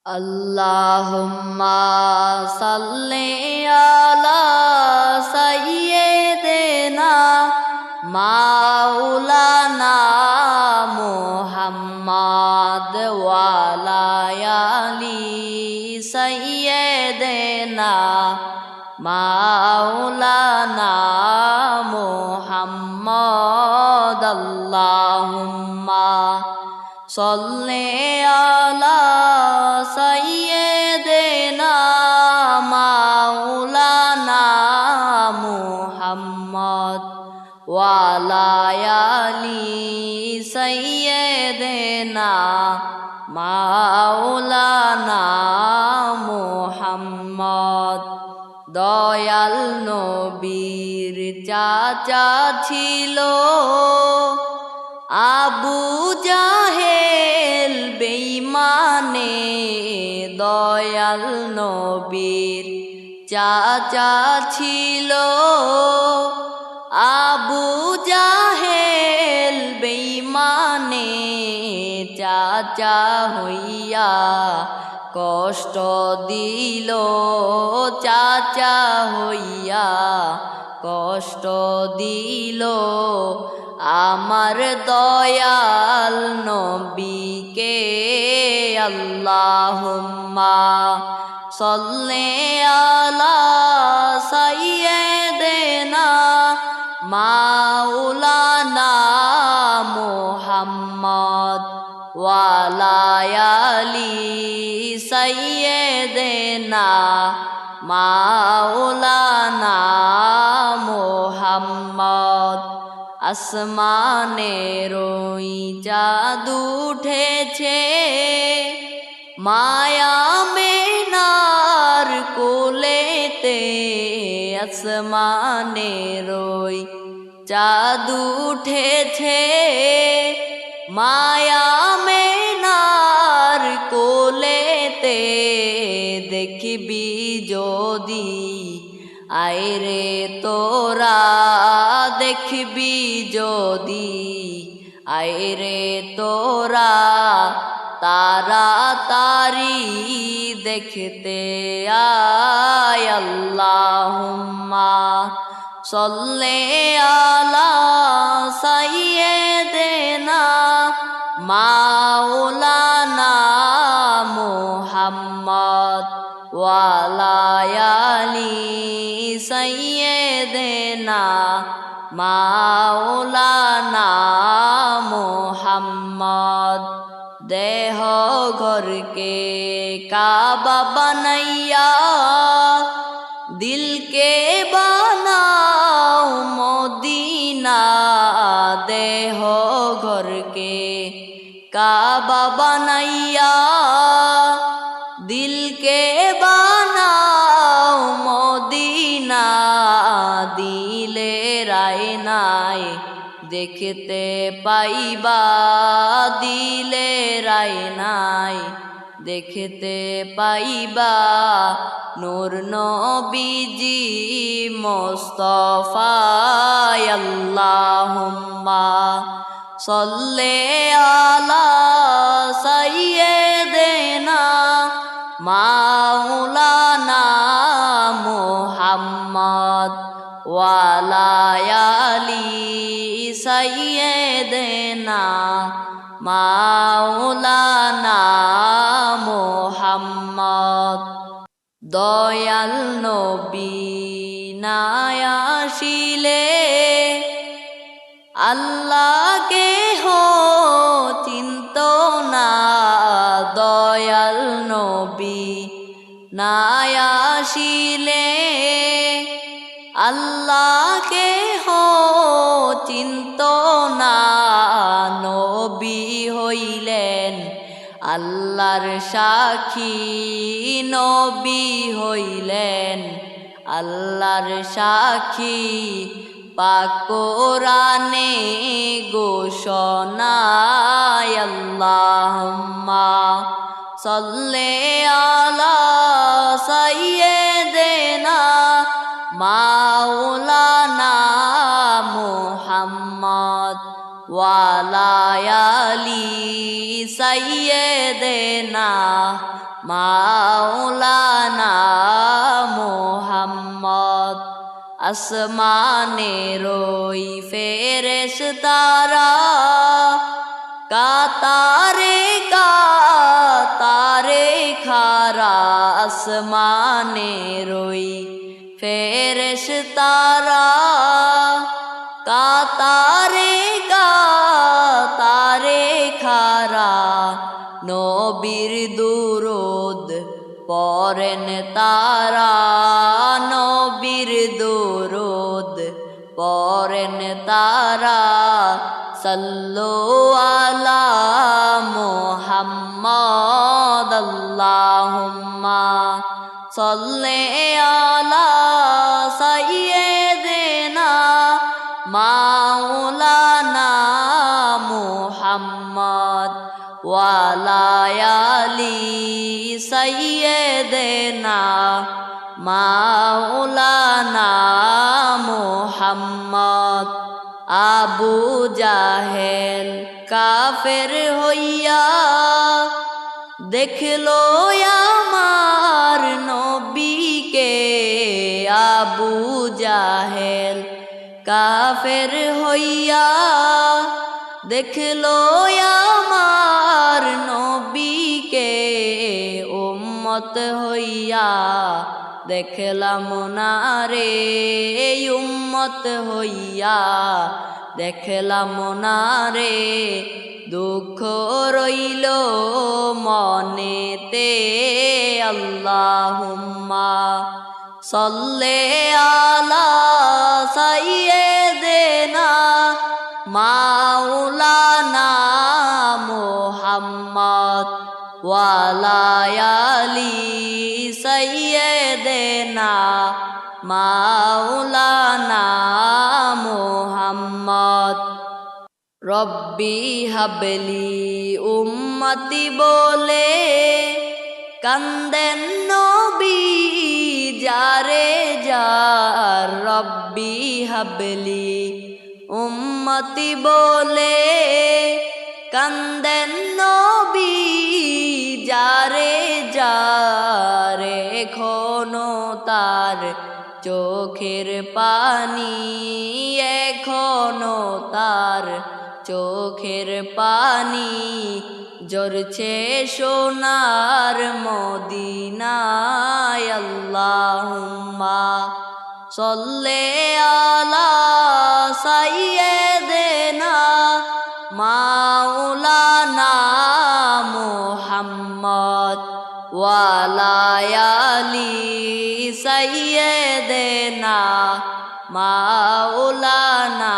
Allahumma salli ala sayyidina maulana Muhammad wa ala ali sayyidina maulana Muhammad Allahumma salli ala sayyidina maulana Muhammad wa ala ali sayyidina maulana Muhammad Dayal নবীর চাচা ছিল আবু জাহেল বেঈমানে দয়াল নবীর চাচা ছিল আবু জাহেল বেঈমানে চাচা হইয়া কষ্ট দিল চাচা হইয়া কষ্ট দিল আমার দয়াল নবীকে আল্লাহুম্মা সাল্লি আলা সাইয়্যিদিনা মাওলানা মুহাম্মদ ওয়া আলা আলি সাইয়্যিদিনা মাওলানা মুহাম্মদ আসমানের ওই চাঁদ উঠেছে মায়া মেনার কোলেতে আসমানের ওই চাঁদ উঠেছে মায়া মেনার কোলেতে দেখবি যদি আইরে তোরা দেখবি যদি আইরে তোরা তাড়াতাড়ি দেখতে আয় আল্লাহুম্মা সাল্লি আলা সাইয়্যিদিনা মাওলানা মুহাম্মদ ওয়া আলা আলি সাইয়্যিদিনা মাওলানা মুহাম্মদ দেহ ঘরকে কাবা বানাইয়া দিলকে বানাও মদিনা দেহ ঘরকে কাবা বানাইয়া দিলকে বানাও মদিনা দিলে রায়নায় দেখতে পাইবা দিলে রায়নায় দেখতে পাইবা নূর নবীজি মুস্তাফা আল্লাহুম্মা সাল্লি আলা সাইয়্যিদিনা মাওলানা মুহাম্মদ ওয়া আলা আলি সাইয়্যিদিনা মাওলানা মুহাম্মদ দয়াল নবী না আসিলে আল্লাহকে চিন্ত না দয়াল নবী না আসিলে আল্লাহকে চিন্ত না নবী হইলেন আল্লাহর সাক্ষী নবী হইলেন আল্লাহর সাক্ষী পাক কোরআনে ঘোষণা আল্লাহুম্মা সাল্লি আলা সাইয়্যিদিনা মাওলানা মুহাম্মদ ওয়ালায়ালি সাইয়্যিদিনা মাওলানা মুহাম্মদ আসমানের ওই ফেরেশতারা কাতারে কাতারে খারা আসমানের ওই ফেরেশতারা কাতারে কাতারে খারা নবীর দুরূদ পড়েন তারা নবীর দুরূদ পড়েন তারা সাল্লু আলা মুহাম্মদ আল্লাহুম্মা সাল্লি আলা সাইয়্যিদিনা মাওলানা মুহাম্মদ ওয়ালায়ালি সাইয়্যিদিনা মাওলানা মুহাম্মদ আবু জাহেল কাফের হইয়া দেখলো আমার নবীকে আবু জাহেল কাফের হইয়া দেখলো আমার নবীকে উম্মত হইয়া দেখলাম না রে উম্মত হইয়া দেখলাম না রে দুঃখ রইল মনেতে আল্লাহুম্মা সাল্লি আলা সাইয়্যিদিনা মাওলানা মুহাম্মদ ওয়ালায়ালি সাইয়্যিদিনা মাওলানা মুহাম্মদ রব্বি হাবলি উম্মতি বলে কান্দেন নবী যারে যার রব্বি হাবলি উম্মতি বলে কান্দেন নবী যারে যারে এখনো তার চোখের পানি এখনো তার চোখের পানি ঝরছে সোনার মদিনায় আল্লাহুম্মা সাল্লি আলা সাইয়্যিদিনা মাওলানা মুহাম্মদ ওয়ালায়ালি সাইয়্যিদিনা মাওলানা